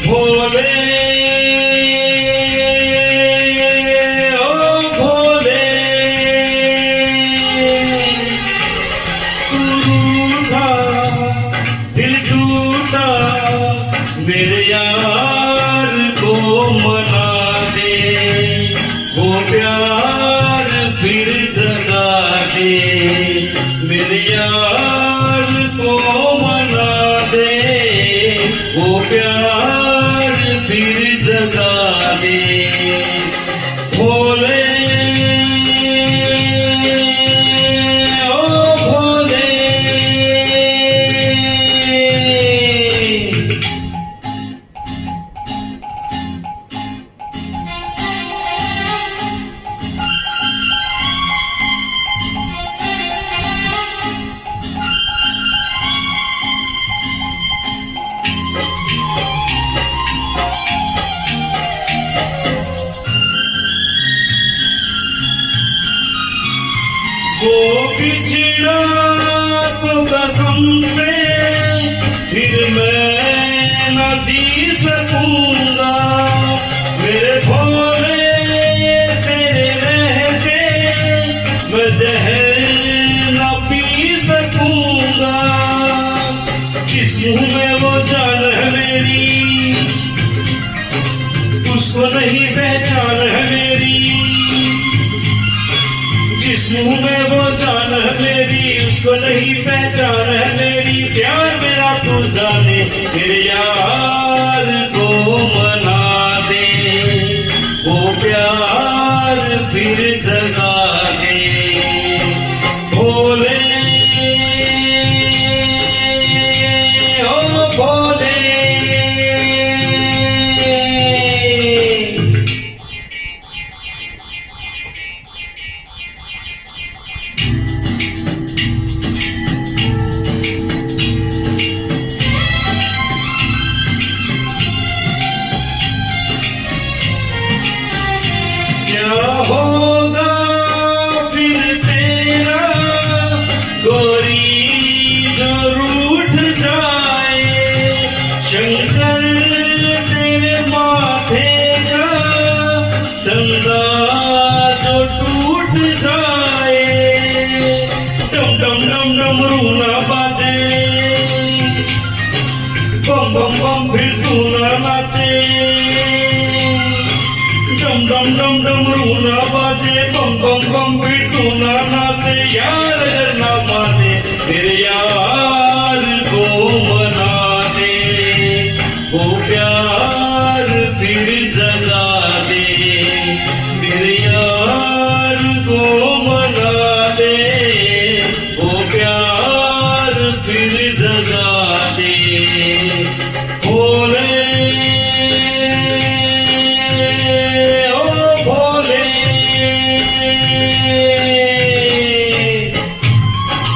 भोले ओ भोले तू रूठा दिल टूटा मेरे यार को मना दे वो प्यार फिर जगा दे मेरे यार को मना दे वो प्यार फिर जगा दे भोले ओ भोले वो पिछड़ा तो कसम से फिर मैं न जी सकूंगा मेरे भोले तेरे रहते मैं जहर न पी सकूंगा जिस मुंह में वो जान है मेरी उसको नहीं पहचान है मेरी जिस मुंह में वो जान है मेरी उसको नहीं पहचान है मेरी प्यार मेरा तू जाने मेरे यार को मना दे वो प्यार फिर जगा दे भोले ओ भोले क्या होगा फिर तेरा गोरी जो रूठ जाए शंकर तेरे माथे का चंदा जो टूट जाए डम डम डम डम रूना बाजे बम बम बम फिर तू ना नाचे डम डम डम डम रूना बाजे बम बम बम फिर तू ना नाचे यार अगर ना माने मेरे यार को मना दे वो प्यार फिर जगा दे मेरे यार को मना दे वो प्यार फिर जगा